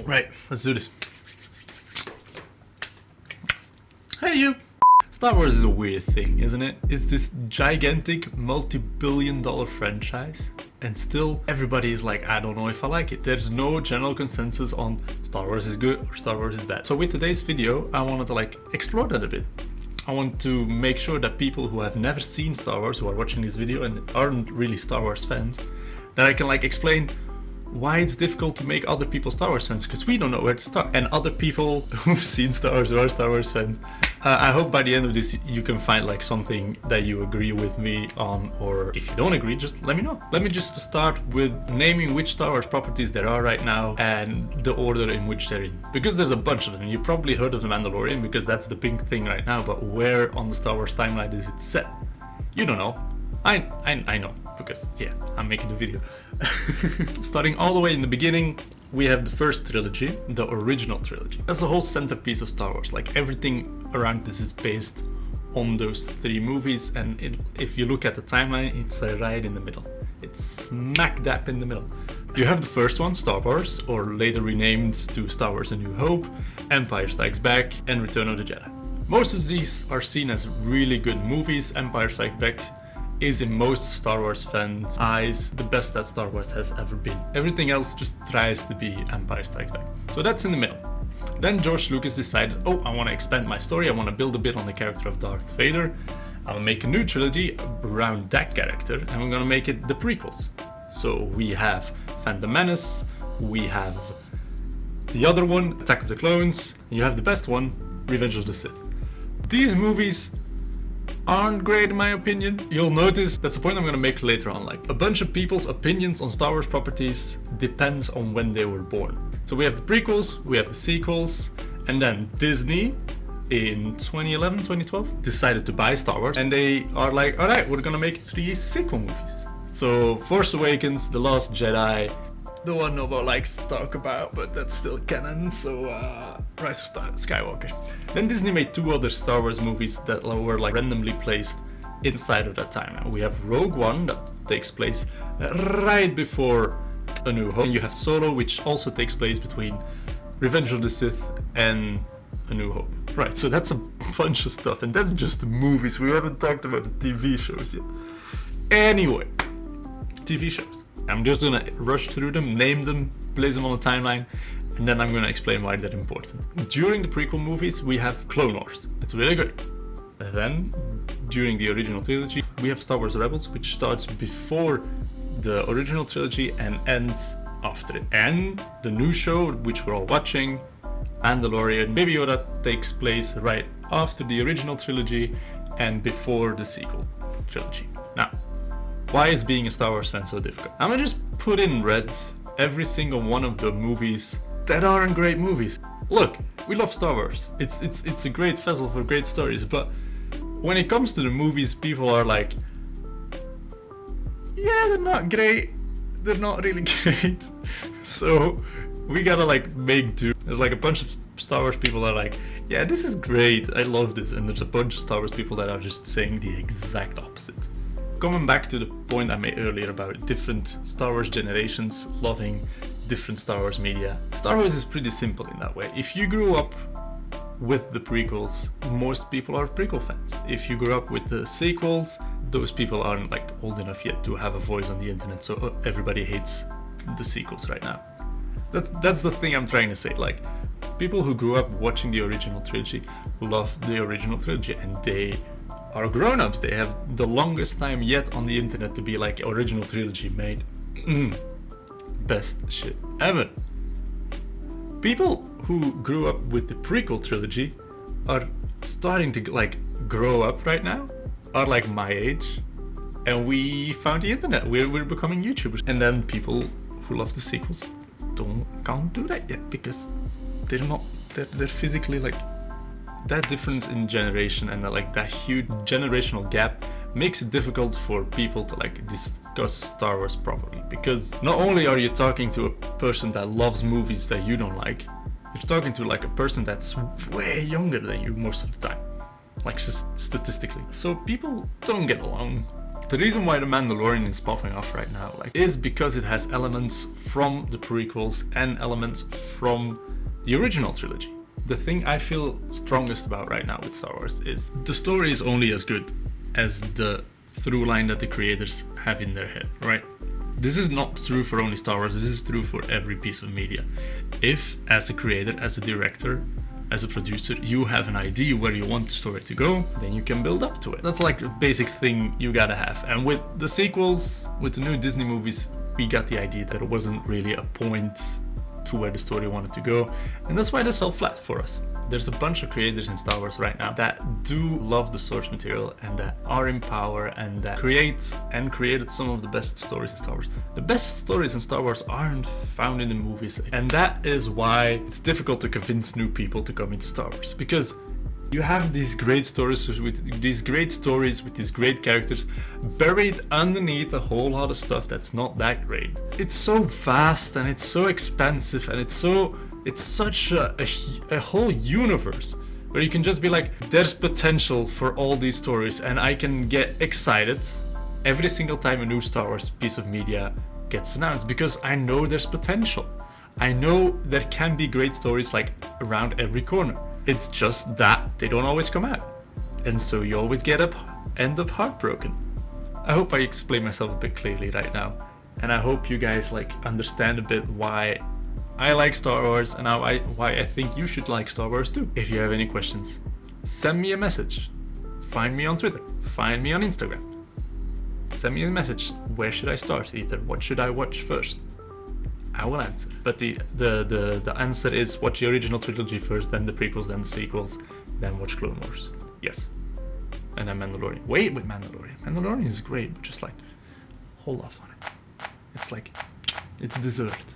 Right, let's do this. Hey you! Star Wars is a weird thing, isn't it? It's this gigantic multi-billion-dollar franchise, and still everybody is like, I don't know if I like it. There's no general consensus on Star Wars is good or Star Wars is bad. So with today's video, I wanted to explore that a bit. I want to make sure that people who have never seen Star Wars, who are watching this video and aren't really Star Wars fans, that I can explain why it's difficult to make other people Star Wars fans, because we don't know where to start. And other people who've seen Star Wars or are Star Wars fans, I hope by the end of this you can find something that you agree with me on, or if you don't agree, just let me know. Let me just start with naming which Star Wars properties there are right now and the order in which they're in. Because there's a bunch of them. You probably heard of the Mandalorian because that's the big thing right now, but where on the Star Wars timeline is it set? You don't know. I know, because yeah, I'm making the video. Starting all the way in the beginning, we have the first trilogy, the original trilogy. That's the whole centerpiece of Star Wars. Everything around this is based on those three movies, and if you look at the timeline, it's right in the middle. It's smack dab in the middle. You have the first one, Star Wars, or later renamed to Star Wars A New Hope, Empire Strikes Back, and Return of the Jedi. Most of these are seen as really good movies. Empire Strikes Back is in most Star Wars fans' eyes the best that Star Wars has ever been. Everything else just tries to be Empire Strikes Back. So that's in the middle. Then George Lucas decided, oh, I want to expand my story, I want to build a bit on the character of Darth Vader. I'll make a new trilogy around that character, and I'm gonna make it the prequels. So we have Phantom Menace, we have the other one, Attack of the Clones, and you have the best one, Revenge of the Sith. These movies aren't great in my opinion. You'll notice that's the point I'm gonna make later on. A bunch of people's opinions on Star Wars properties depends on when they were born. So we have the prequels, we have the sequels, and then Disney in 2011, 2012 decided to buy Star Wars, and they are like, alright, we're gonna make 3 sequel movies. So Force Awakens, The Last Jedi, the one nobody likes to talk about, but that's still canon, so Rise of Skywalker. Then Disney made 2 other Star Wars movies that were randomly placed inside of that timeline. We have Rogue One, that takes place right before A New Hope. And you have Solo, which also takes place between Revenge of the Sith and A New Hope. Right, so that's a bunch of stuff, and that's just the movies. We haven't talked about the TV shows yet. Anyway, TV shows. I'm just gonna rush through them, name them, place them on the timeline, and then I'm gonna explain why they're important. During the prequel movies, we have Clone Wars. It's really good. Then, during the original trilogy, we have Star Wars Rebels, which starts before the original trilogy and ends after it. And the new show, which we're all watching, Mandalorian, Baby Yoda, takes place right after the original trilogy and before the sequel trilogy. Now, why is being a Star Wars fan so difficult? I'm gonna just put in red every single one of the movies that aren't great movies. Look, we love Star Wars. It's a great vessel for great stories, but when it comes to the movies, people are like, yeah, they're not great. They're not really great. So we gotta make do. There's a bunch of Star Wars people that are like, yeah, this is great. I love this. And there's a bunch of Star Wars people that are just saying the exact opposite. Coming back to the point I made earlier about different Star Wars generations loving different Star Wars media. Star Wars is pretty simple in that way. If you grew up with the prequels, most people are prequel fans. If you grew up with the sequels, those people aren't old enough yet to have a voice on the internet, so everybody hates the sequels right now. That's the thing I'm trying to say. People who grew up watching the original trilogy love the original trilogy, and they are grown-ups. They have the longest time yet on the internet to be original trilogy made. Best shit ever. People who grew up with the prequel trilogy are starting to grow up right now, are my age, and we found the internet. We're becoming YouTubers. And then people who love the sequels can't do that yet because they're physically that difference in generation and that huge generational gap makes it difficult for people to discuss Star Wars properly, because not only are you talking to a person that loves movies that you don't like, you're talking to a person that's way younger than you most of the time, just statistically. So people don't get along. The reason why The Mandalorian is popping off right now is because it has elements from the prequels and elements from the original trilogy. The thing I feel strongest about right now with Star Wars is the story is only as good as the through line that the creators have in their head, right? This is not true for only Star Wars, this is true for every piece of media. If, as a creator, as a director, as a producer, you have an idea where you want the story to go, then you can build up to it. That's like the basic thing you gotta have. And with the sequels, with the new Disney movies, we got the idea that it wasn't really a point to where the story wanted to go, and that's why this fell flat for us. There's a bunch of creators in Star Wars right now that do love the source material and that are in power and that created some of the best stories in Star Wars. The best stories in Star Wars aren't found in the movies, and that is why it's difficult to convince new people to come into Star Wars, because you have these great stories with these great characters buried underneath a whole lot of stuff that's not that great. It's so vast and it's so expansive and it's such a whole universe where you can just be like, there's potential for all these stories, and I can get excited every single time a new Star Wars piece of media gets announced because I know there's potential. I know there can be great stories like around every corner. It's just that they don't always come out, and so you always end up heartbroken. I hope I explained myself a bit clearly right now, and I hope you guys understand a bit why I like Star Wars and why I think you should like Star Wars too. If you have any questions, send me a message. Find me on Twitter. Find me on Instagram. Send me a message. Where should I start? Either what should I watch first? I will answer. But the answer is watch the original trilogy first, then the prequels, then the sequels, then watch Clone Wars. Yes. And then Mandalorian. Wait with Mandalorian. Mandalorian is great, but just hold off on it. It's dessert.